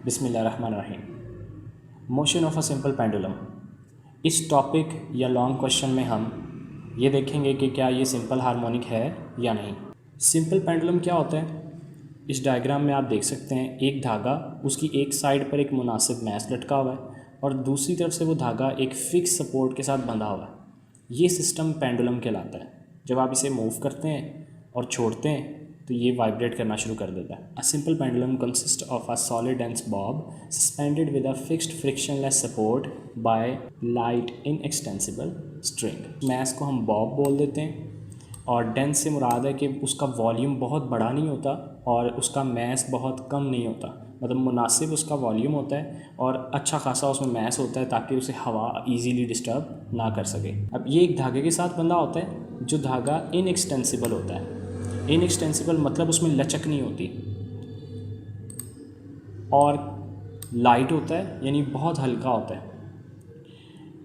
बिस्मिल्लाहिर्रहमानिर्रहीम। Motion of a simple pendulum. इस topic या लॉन्ग क्वेश्चन में हम ये देखेंगे कि क्या ये सिंपल हार्मोनिक है या नहीं। सिंपल पेंडुलम क्या होता है? इस डायग्राम में आप देख सकते हैं एक धागा, उसकी एक साइड पर एक मुनासिब मैस लटका हुआ है और दूसरी तरफ से वो धागा एक फ़िक्स सपोर्ट के साथ बंधा हुआ है। ये सिस्टम पेंडुलम कहलाता है। जब आप इसे मूव करते हैं और छोड़ते हैं तो ये वाइब्रेट करना शुरू कर देता है। A simple pendulum consist of a solid dense bob suspended with a fixed frictionless support by light inextensible string. Mass को हम बॉब बोल देते हैं और डेंस से मुराद है कि उसका वॉल्यूम बहुत बड़ा नहीं होता और उसका मैस बहुत कम नहीं होता, मतलब मुनासिब उसका वॉल्यूम होता है और अच्छा खासा उसमें मैस होता है ताकि उसे हवा इजीली डिस्टर्ब ना कर सके। अब ये एक धागे के साथ बंधा होता है जो धागा इनएक्सटेंसिबल होता है। इनएक्सटेंसिबल मतलब उसमें लचक नहीं होती, और लाइट होता है यानी बहुत हल्का होता है,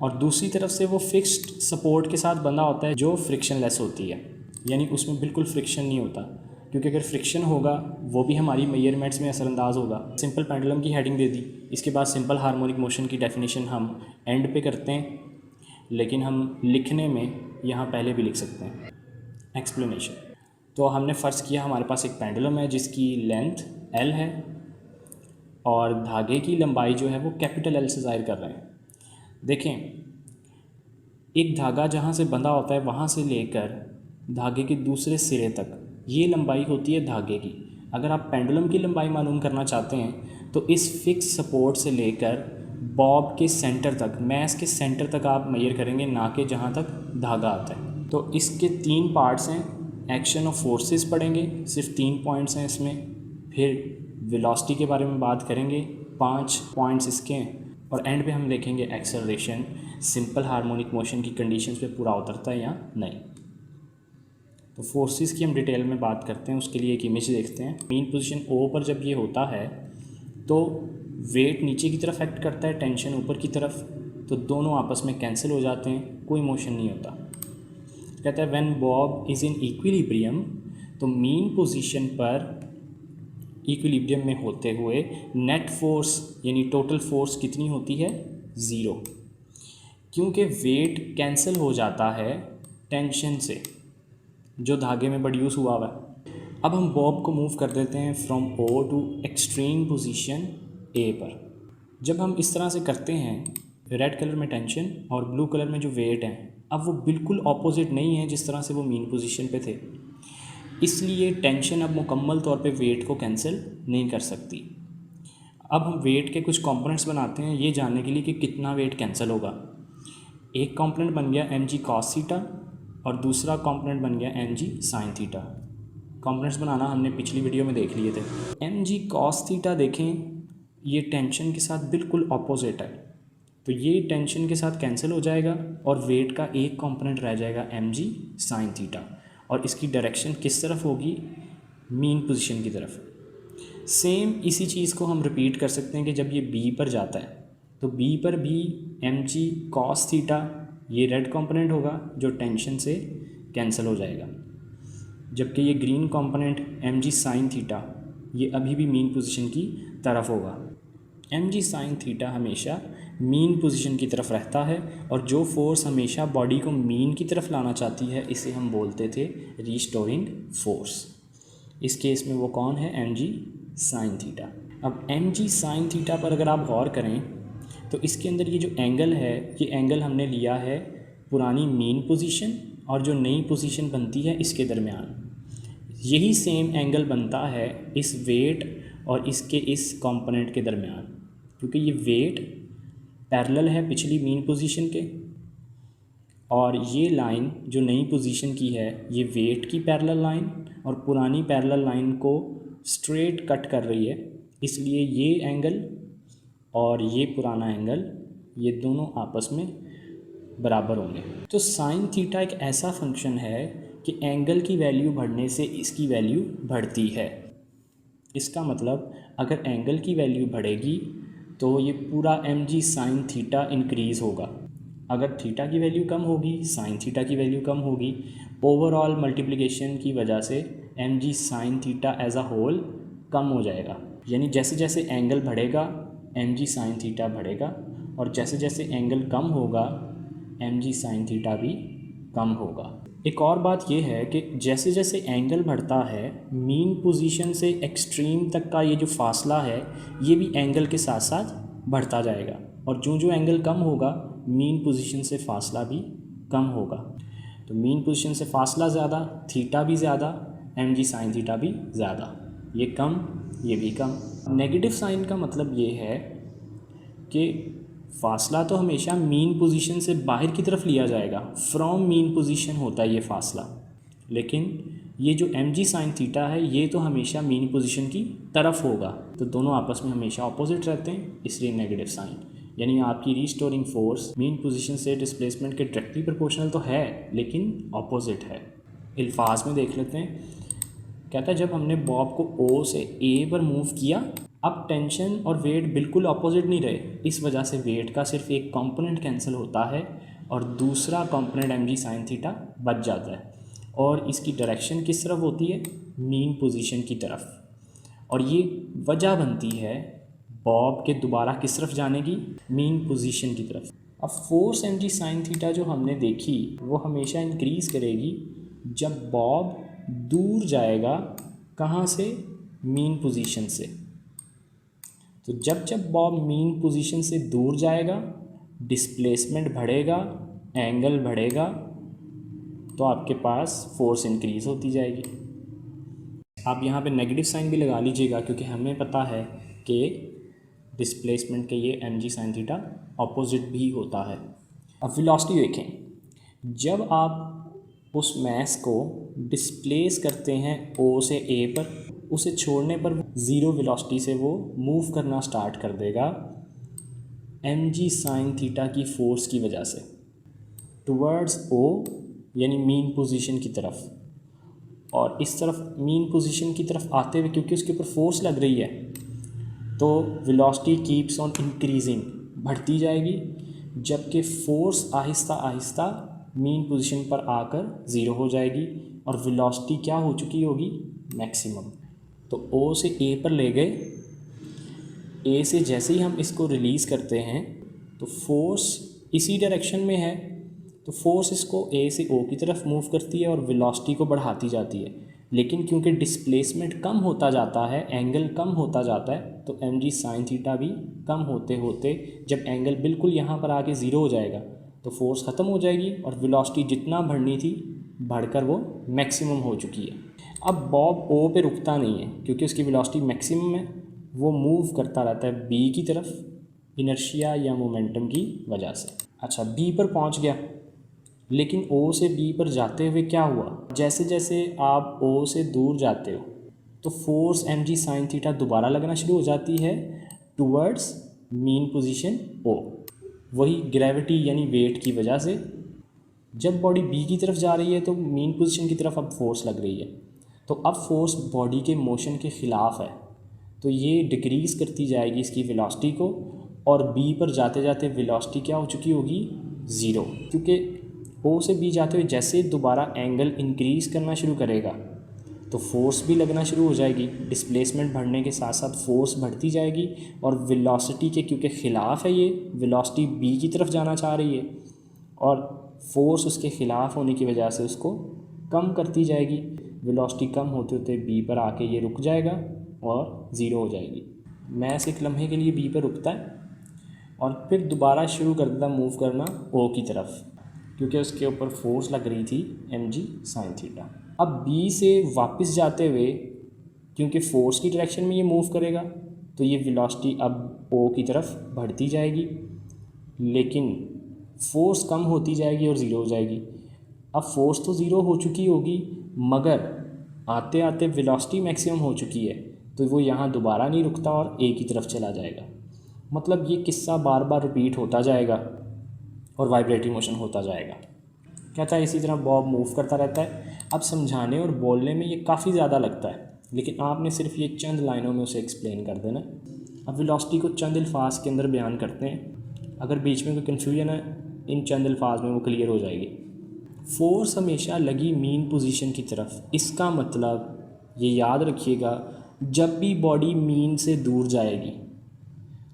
और दूसरी तरफ से वो फिक्स्ड सपोर्ट के साथ बंधा होता है जो फ्रिक्शनलेस होती है, यानी उसमें बिल्कुल फ्रिक्शन नहीं होता, क्योंकि अगर फ्रिक्शन होगा वो भी हमारी मेजरमेंट्स में असरअंदाज होगा। सिंपल पेंडुलम की हेडिंग दे दी। इसके बाद सिंपल हार्मोनिक मोशन की डेफिनेशन हम एंड पे करते हैं, लेकिन हम लिखने में यहाँ पहले भी लिख सकते हैं। एक्सप्लेनेशन। तो हमने फ़र्ज़ किया हमारे पास एक पेंडुलम है जिसकी लेंथ L है और धागे की लंबाई जो है वो कैपिटल L से ज़ाहिर कर रहे हैं। देखें, एक धागा जहाँ से बंधा होता है वहाँ से लेकर धागे के दूसरे सिरे तक ये लंबाई होती है धागे की। अगर आप पेंडुलम की लंबाई मालूम करना चाहते हैं तो इस फिक्स सपोर्ट से लेकर बॉब के सेंटर तक, मैस के सेंटर तक आप मेजर करेंगे, ना कि जहाँ तक धागा आता है। तो इसके 3 पार्ट्स हैं। एक्शन ऑफ फोर्सेस पढ़ेंगे, सिर्फ 3 पॉइंट्स हैं इसमें। फिर वेलोसिटी के बारे में बात करेंगे, 5 पॉइंट्स इसके हैं, और एंड पे हम देखेंगे एक्सेलरेशन सिंपल हार्मोनिक मोशन की कंडीशंस पे पूरा उतरता है या नहीं। तो फोर्सेस की हम डिटेल में बात करते हैं, उसके लिए एक इमेज देखते हैं। मेन पोजीशन O पर जब ये होता है तो वेट नीचे की तरफ एक्ट करता है, टेंशन ऊपर की तरफ, तो दोनों आपस में कैंसिल हो जाते हैं, कोई मोशन नहीं होता। कहता है when Bob is in equilibrium, तो मीन पोजीशन पर इक्विलिब्रियम में होते हुए नेट फोर्स यानी टोटल फोर्स कितनी होती है? 0, क्योंकि वेट कैंसिल हो जाता है टेंशन से जो धागे में प्रोड्यूस हुआ हुआ है। अब हम बॉब को मूव कर देते हैं from O to extreme position A पर। जब हम इस तरह से करते हैं, रेड कलर में टेंशन और ब्लू कलर में जो वेट हैं, अब वो बिल्कुल ऑपोजिट नहीं है जिस तरह से वो मीन पोजीशन पे थे, इसलिए टेंशन अब मुकम्मल तौर पे वेट को कैंसिल नहीं कर सकती। अब हम वेट के कुछ कंपोनेंट्स बनाते हैं ये जानने के लिए कि कितना वेट कैंसिल होगा। एक कंपोनेंट बन गया mg cos थीटा और दूसरा कंपोनेंट बन गया mg sin थीटा। कंपोनेंट्स बनाना हमने पिछली वीडियो में देख लिए थे। mg cos थीटा देखें, ये टेंशन के साथ बिल्कुल ऑपोजिट है, तो ये टेंशन के साथ कैंसिल हो जाएगा और वेट का एक कंपोनेंट रह जाएगा mg sin थीटा, और इसकी डायरेक्शन किस तरफ होगी? मीन पोजीशन की तरफ। सेम इसी चीज़ को हम रिपीट कर सकते हैं कि जब ये B पर जाता है तो B पर भी mg cos थीटा ये रेड कंपोनेंट होगा जो टेंशन से कैंसिल हो जाएगा, जबकि ये green component mg sin theta ये अभी भी मीन पोजीशन की तरफ होगा। mg sin थीटा हमेशा मीन पोजीशन की तरफ रहता है, और जो फोर्स हमेशा बॉडी को मीन की तरफ लाना चाहती है इसे हम बोलते थे रिस्टोरिंग फोर्स। इस केस में वो कौन है? mg sin theta. अब mg sin थीटा पर अगर आप गौर करें तो इसके अंदर ये जो एंगल है, ये एंगल हमने लिया है पुरानी मीन पोजीशन और जो नई पोजीशन बनती है इसके दरमियान। यही सेम एंगल बनता है इस वेट और इसके इस कंपोनेंट के दरमियान, क्योंकि ये वेट पैरेलल है पिछली मीन पोजीशन के, और ये लाइन जो नई पोजीशन की है ये वेट की पैरेलल लाइन और पुरानी पैरेलल लाइन को स्ट्रेट कट कर रही है, इसलिए ये एंगल और ये पुराना एंगल ये दोनों आपस में बराबर होंगे। तो साइन थीटा एक ऐसा फंक्शन है कि एंगल की वैल्यू बढ़ने से इसकी वैल्यू बढ़ती है। इसका मतलब अगर एंगल की वैल्यू बढ़ेगी तो ये पूरा mg sin थीटा इंक्रीज़ होगा, अगर थीटा की वैल्यू कम होगी साइन थीटा की वैल्यू कम होगी। ओवरऑल मल्टीप्लिकेशन की वजह से mg sin theta as a whole कम हो जाएगा। यानी जैसे जैसे एंगल बढ़ेगा mg sin थीटा बढ़ेगा, और जैसे जैसे एंगल कम होगा mg sin थीटा भी कम होगा। एक और बात यह है कि जैसे जैसे एंगल बढ़ता है, मीन पोजीशन से एक्सट्रीम तक का ये जो फासला है ये भी एंगल के साथ साथ बढ़ता जाएगा, और जो जो एंगल कम होगा मीन पोजीशन से फासला भी कम होगा। तो मीन पोजीशन से फासला ज़्यादा, थीटा भी ज़्यादा, mg sin थीटा भी ज़्यादा, ये कम ये भी कम। नेगेटिव साइन का मतलब ये है कि फासला तो हमेशा मीन पोजीशन से बाहर की तरफ लिया जाएगा, फ्रॉम मीन पोजीशन होता है ये फासला, लेकिन ये जो mg sin थीटा है ये तो हमेशा मीन पोजीशन की तरफ होगा। तो दोनों आपस में हमेशा ऑपोजिट रहते हैं, इसलिए नेगेटिव साइन। यानी आपकी रीस्टोरिंग फोर्स मीन पोजीशन से डिस्प्लेसमेंट के डायरेक्टली प्रोपोर्शनल तो है, लेकिन ऑपोजिट है। अल्फाज में देख लेते हैं। कहता है जब हमने बॉब को O से A पर मूव किया, अब टेंशन और वेट बिल्कुल ऑपोजिट नहीं रहे, इस वजह से वेट का सिर्फ एक कंपोनेंट कैंसिल होता है और दूसरा कंपोनेंट mg sin थीटा बच जाता है, और इसकी डायरेक्शन किस तरफ होती है, मीन पोजीशन की तरफ। और ये वजह बनती है बॉब के दोबारा किस तरफ जाने की, मीन पोजीशन की तरफ। अब फोर्स mg sin थीटा जो हमने देखी वो हमेशा इंक्रीज़ करेगी जब बॉब दूर जाएगा, कहाँ से, मीन पोजीशन से। तो जब जब बॉब मीन पोजीशन से दूर जाएगा, डिस्प्लेसमेंट बढ़ेगा, एंगल बढ़ेगा, तो आपके पास फोर्स इंक्रीज़ होती जाएगी। आप यहाँ पे नेगेटिव साइन भी लगा लीजिएगा, क्योंकि हमें पता है कि डिस्प्लेसमेंट के ये mg sin थीटा ऑपोजिट भी होता है। अब वेलोसिटी देखें, जब आप उस मैस को डिस्प्लेस करते हैं O से A पर, उसे छोड़ने पर ज़ीरो वेलोसिटी से वो मूव करना स्टार्ट कर देगा mg sin थीटा की फ़ोर्स की वजह से टुवर्ड्स O, यानी मीन पोजीशन की तरफ। और इस तरफ मीन पोजीशन की तरफ आते हुए क्योंकि उसके ऊपर फोर्स लग रही है, तो वेलोसिटी कीप्स ऑन इंक्रीजिंग, बढ़ती जाएगी, जबकि force Aahista Aahista mean position पर आकर ज़ीरो हो जाएगी और वेलोसिटी क्या हो चुकी होगी, मैक्सिमम। तो O से A पर ले गए, A से जैसे ही हम इसको रिलीज़ करते हैं तो फोर्स इसी डायरेक्शन में है, तो फोर्स इसको A से O की तरफ मूव करती है और वेलोसिटी को बढ़ाती जाती है। लेकिन क्योंकि डिस्प्लेसमेंट कम होता जाता है, एंगल कम होता जाता है, तो mg sin थीटा भी कम होते होते जब एंगल बिल्कुल यहाँ पर आके ज़ीरो हो जाएगा तो फोर्स ख़त्म हो जाएगी और वेलोसिटी जितना बढ़नी थी बढ़कर वो मैक्सिमम हो चुकी है। अब बॉब O पे रुकता नहीं है क्योंकि उसकी वेलोसिटी मैक्सिमम है, वो मूव करता रहता है B की तरफ, इनर्शिया या मोमेंटम की वजह से। अच्छा, B पर पहुंच गया, लेकिन O से B पर जाते हुए क्या हुआ, जैसे जैसे आप O से दूर जाते हो तो फोर्स mg sin थीटा दोबारा लगना शुरू हो जाती है टुवर्ड्स मीन पोजीशन O, वही ग्रेविटी यानी वेट की वजह से। जब बॉडी B की तरफ जा रही है तो मीन पोजीशन की तरफ अब फोर्स लग रही है, तो अब फोर्स बॉडी के मोशन के ख़िलाफ़ है, तो ये डिक्रीज़ करती जाएगी इसकी वेलोसिटी को, और B पर जाते जाते वेलोसिटी क्या हो चुकी होगी, ज़ीरो। क्योंकि O से B जाते हुए जैसे दोबारा एंगल इंक्रीज़ करना शुरू करेगा तो फोर्स भी लगना शुरू हो जाएगी, डिस्प्लेसमेंट बढ़ने के साथ साथ फोर्स बढ़ती जाएगी, और वेलोसिटी के क्योंकि ख़िलाफ़ है ये, वेलोसिटी B की तरफ जाना चाह रही है और फोर्स उसके ख़िलाफ़ होने की वजह से उसको कम करती जाएगी। वेलोसिटी कम होते होते B पर आके ये रुक जाएगा और ज़ीरो हो जाएगी। मैस एक लम्हे के लिए B पर रुकता है और फिर दोबारा शुरू कर देता मूव करना O की तरफ, क्योंकि उसके ऊपर फोर्स लग रही थी mg sin थीटा। अब B से वापस जाते हुए क्योंकि फोर्स की डायरेक्शन में ये मूव करेगा तो ये वेलोसिटी अब O की तरफ बढ़ती जाएगी, लेकिन फोर्स कम होती जाएगी और ज़ीरो हो जाएगी। अब फोर्स तो ज़ीरो हो चुकी होगी मगर आते आते वेलोसिटी मैक्सिमम हो चुकी है, तो वो यहाँ दोबारा नहीं रुकता और A की तरफ चला जाएगा। मतलब ये किस्सा बार बार रिपीट होता जाएगा और वाइब्रेटरी मोशन होता जाएगा। कहता है इसी तरह बॉब मूव करता रहता है। अब समझाने और बोलने में ये काफ़ी ज़्यादा लगता है, लेकिन आपने सिर्फ ये चंद लाइनों में उसे एक्सप्लेन कर देना। अब वेलोसिटी को चंद अल्फाज के अंदर बयान करते हैं, अगर बीच में कोई कन्फ्यूजन है इन चंद अल्फाज में वो क्लियर हो जाएगी। फोर्स हमेशा लगी मीन पोजीशन की तरफ, इसका मतलब ये याद रखिएगा जब भी बॉडी मीन से दूर जाएगी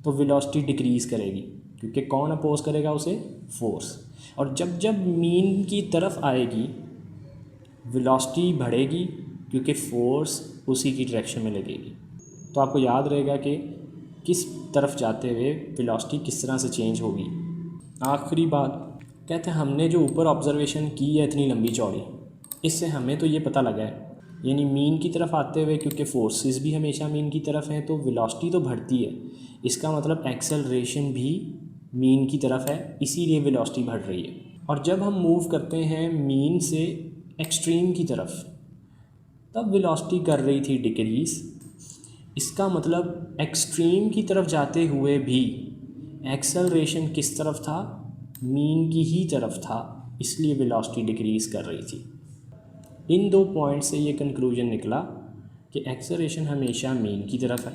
तो वेलोसिटी डिक्रीज़ करेगी, क्योंकि कौन अपोज करेगा उसे? फोर्स। और जब जब मीन की तरफ आएगी वेलोसिटी बढ़ेगी, क्योंकि फोर्स उसी की डायरेक्शन में लगेगी। तो आपको याद रहेगा कि किस तरफ जाते हुए वेलोसिटी किस तरह से चेंज होगी। आखिरी बात कहते हैं, हमने जो ऊपर ऑब्जर्वेशन की है इतनी लंबी चौड़ी, इससे हमें तो ये पता लगा है, यानी मीन की तरफ आते हुए क्योंकि फोर्सेस भी हमेशा मीन की तरफ हैं तो वेलोसिटी तो बढ़ती है, इसका मतलब एक्सेलरेशन भी मीन की तरफ है, इसीलिए वेलोसिटी बढ़ रही है। और जब हम मूव करते हैं मीन से एक्सट्रीम की तरफ तब वेलोसिटी कर रही थी डिक्रीज़, इसका मतलब एक्सट्रीम की तरफ जाते हुए भी एक्सेलरेशन किस तरफ था? मीन की ही तरफ था, इसलिए वेलोसिटी डिक्रीज़ कर रही थी। इन दो पॉइंट से ये कंक्लूजन निकला कि एक्सेलरेशन हमेशा मीन की तरफ है।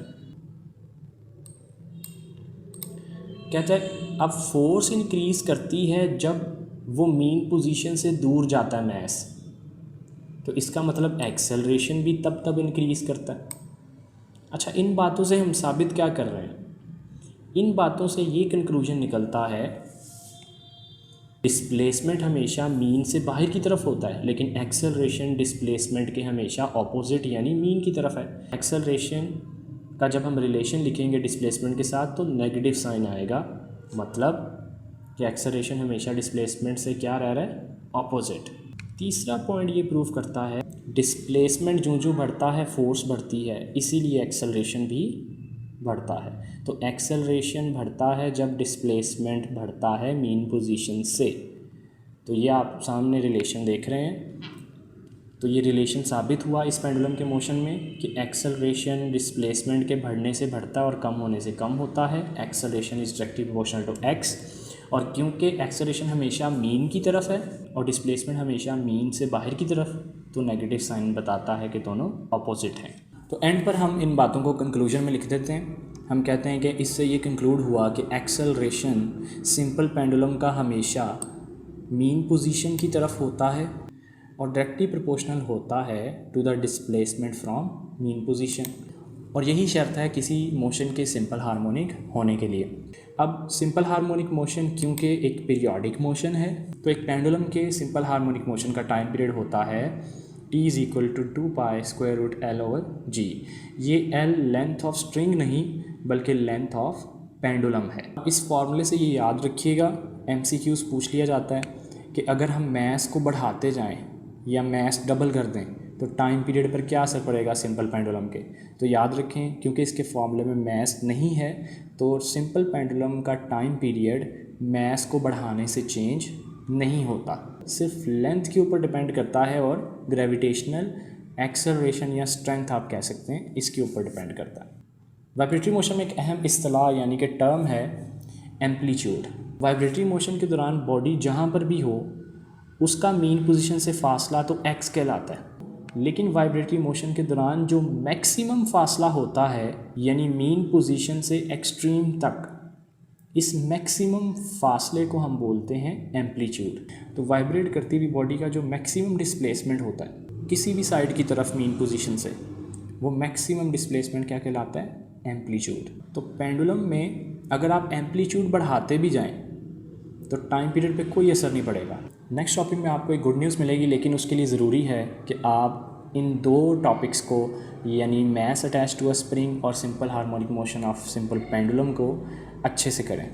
कहता है अब फोर्स इंक्रीज़ करती है जब वो मीन पोजीशन से दूर जाता है मैस, तो इसका मतलब एक्सेलरेशन भी तब इंक्रीज़ करता है। अच्छा, इन बातों से हम साबित क्या कर रहे हैं? इन बातों से ये कंक्लूजन निकलता है डिस्प्लेसमेंट हमेशा मीन से बाहर की तरफ होता है, लेकिन एक्सेलरेशन डिस्प्लेसमेंट के हमेशा ऑपोजिट यानी मीन की तरफ है। एक्सेलरेशन का जब हम रिलेशन लिखेंगे डिस्प्लेसमेंट के साथ तो नेगेटिव साइन आएगा, मतलब कि एक्सेलरेशन हमेशा डिस्प्लेसमेंट से क्या रह रहा है? ऑपोजिट। तीसरा पॉइंट ये प्रूव करता है डिस्प्लेसमेंट जो बढ़ता है फोर्स बढ़ती है, इसीलिए एक्सेलरेशन भी बढ़ता है। तो एक्सेलरेशन बढ़ता है जब डिस्प्लेसमेंट बढ़ता है मीन पोजीशन से। तो ये आप सामने रिलेशन देख रहे हैं, तो ये रिलेशन साबित हुआ इस पेंडुलम के मोशन में कि एक्सेलरेशन डिस्प्लेसमेंट के बढ़ने से बढ़ता है और कम होने से कम होता है। Acceleration is directly proportional to x, और क्योंकि एक्सेलरेशन हमेशा मीन की तरफ है और डिस्प्लेसमेंट हमेशा मीन से बाहर की तरफ, तो नेगेटिव साइन बताता है कि दोनों अपोजिट हैं। तो एंड पर हम इन बातों को कंक्लूजन में लिख देते हैं। हम कहते हैं कि इससे ये कंक्लूड हुआ कि एक्सेलरेशन सिंपल पेंडुलम का हमेशा मीन पोजीशन की तरफ होता है और डायरेक्टली प्रोपोर्शनल होता है to the displacement from mean position, और यही शर्त है किसी मोशन के सिंपल हार्मोनिक होने के लिए। अब सिंपल हार्मोनिक मोशन क्योंकि एक पीरियोडिक मोशन है, तो एक पेंडुलम के सिंपल हार्मोनिक मोशन का टाइम पीरियड होता है t = 2π√L/g। ये L लेंथ ऑफ स्ट्रिंग नहीं बल्कि लेंथ ऑफ पेंडुलम है। इस फॉर्मूले से ये याद रखिएगा, MCQs पूछ लिया जाता है कि अगर हम मैस को बढ़ाते जाएं या मैस डबल कर दें तो टाइम पीरियड पर क्या असर पड़ेगा सिंपल पेंडुलम के। तो याद रखें क्योंकि इसके फॉर्मूले में मैस नहीं है तो सिंपल पेंडुलम का टाइम पीरियड मैस को बढ़ाने से चेंज नहीं होता, सिर्फ लेंथ के ऊपर डिपेंड करता है और ग्रेविटेशनल एक्सेलरेशन या स्ट्रेंथ आप कह सकते हैं इसके ऊपर डिपेंड करता है। वाइब्रेटरी मोशन में एक अहम इस्तिलाह यानी कि टर्म है एम्पलीट्यूड। वाइब्रेटरी मोशन के दौरान बॉडी जहाँ पर भी हो उसका मीन पोजीशन से फासला तो x कहलाता है, लेकिन वाइब्रेटरी मोशन के दौरान जो मैक्सिमम फासला होता है यानी मीन पोजीशन से एक्सट्रीम तक, इस मैक्सिमम फासले को हम बोलते हैं एम्पलीट्यूड। तो वाइब्रेट करती हुई बॉडी का जो मैक्सिमम डिस्प्लेसमेंट होता है किसी भी साइड की तरफ मीन पोजीशन से, वो मैक्सिमम डिस्प्लेसमेंट क्या कहलाता है? एम्पलीट्यूड। तो पेंडुलम में अगर आप एम्पलीट्यूड बढ़ाते भी जाएं तो टाइम पीरियड पे कोई असर नहीं पड़ेगा। नेक्स्ट टॉपिक में आपको एक गुड न्यूज़ मिलेगी, लेकिन उसके लिए ज़रूरी है कि आप इन दो टॉपिक्स को यानी mass attached to a spring और simple harmonic motion of simple pendulum को अच्छे से करें।